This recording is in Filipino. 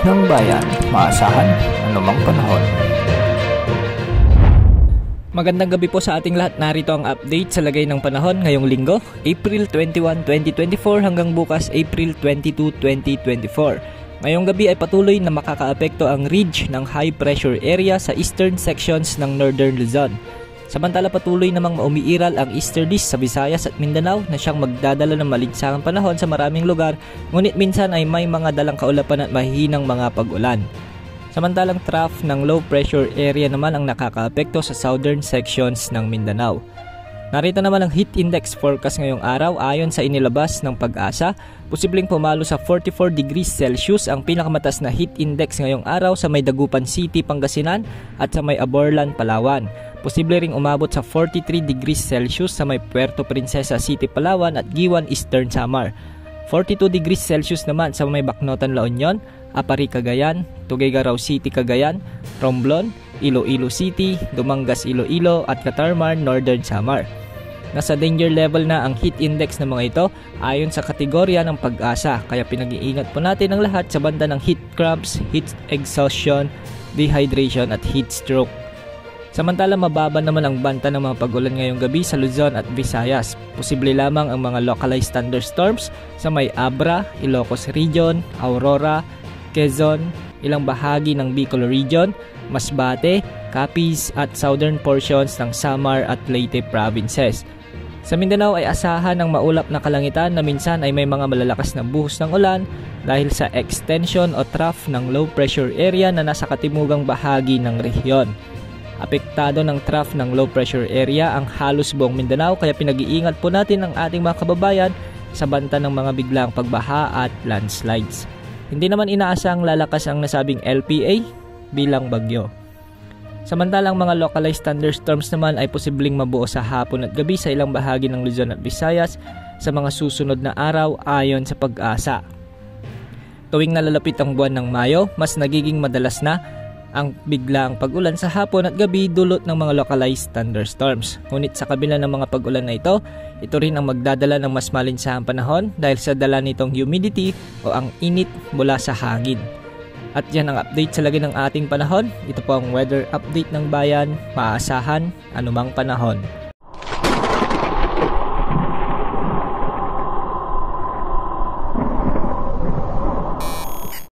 ng bayan, maasahan anumang panahon. Magandang gabi po sa ating lahat. Narito ang update sa lagay ng panahon ngayong linggo, April 21, 2024 hanggang bukas April 22, 2024. Ngayong gabi ay patuloy na makakaapekto ang ridge ng high pressure area sa eastern sections ng Northern Luzon. Samantala patuloy namang maumiiral ang easterlies sa Visayas at Mindanao na siyang magdadala ng maligsangang panahon sa maraming lugar, ngunit minsan ay may mga dalang kaulapan at mahihinang mga pag-ulan. Samantalang trough ng low pressure area naman ang nakakaapekto sa southern sections ng Mindanao. Narito naman ang heat index forecast ngayong araw ayon sa inilabas ng Pag-asa. Posibleng pumalo sa 44 degrees Celsius ang pinakamataas na heat index ngayong araw sa may Dagupan City, Pangasinan at sa may Aborlan, Palawan. Posible ring umabot sa 43 degrees Celsius sa may Puerto Princesa City, Palawan at Giwan, Eastern Samar. 42 degrees Celsius naman sa may Bacnotan, La Union, Apari, Cagayan, Tuguegarao City, Cagayan, Romblon, Iloilo City, Dumangas, Iloilo at Catarmar, Northern Samar. Nasa danger level na ang heat index ng mga ito ayon sa kategorya ng Pag-asa, kaya pinag-iingat po natin ang lahat sa banda ng heat cramps, heat exhaustion, dehydration at heat stroke. Samantala mababa naman ang banta ng mga pag-ulan ngayong gabi sa Luzon at Visayas. Posible lamang ang mga localized thunderstorms sa may Abra, Ilocos Region, Aurora, Quezon, ilang bahagi ng Bicol Region, Masbate, Capiz at southern portions ng Samar at Leyte provinces. Sa Mindanao ay asahan ng maulap na kalangitan na minsan ay may mga malalakas na buhos ng ulan dahil sa extension o trough ng low pressure area na nasa katimugang bahagi ng rehiyon. Apektado ng trough ng low pressure area ang halos buong Mindanao, kaya pinag-iingat po natin ang ating mga kababayan sa banta ng mga biglang pagbaha at landslides. Hindi naman inaasang lalakas ang nasabing LPA bilang bagyo. Samantalang mga localized thunderstorms naman ay posibleng mabuo sa hapon at gabi sa ilang bahagi ng Luzon at Visayas sa mga susunod na araw ayon sa Pag-asa. Tuwing nalalapit ang buwan ng Mayo, mas nagiging madalas na ang biglang pag-ulan sa hapon at gabi dulot ng mga localized thunderstorms. Ngunit sa kabila ng mga pag-ulan na ito rin ang magdadala ng mas malinsahang panahon dahil sa dala nitong humidity o ang init mula sa hangin. At yan ang update sa lagay ng ating panahon. Ito po ang weather update ng bayan, maasahan anumang panahon.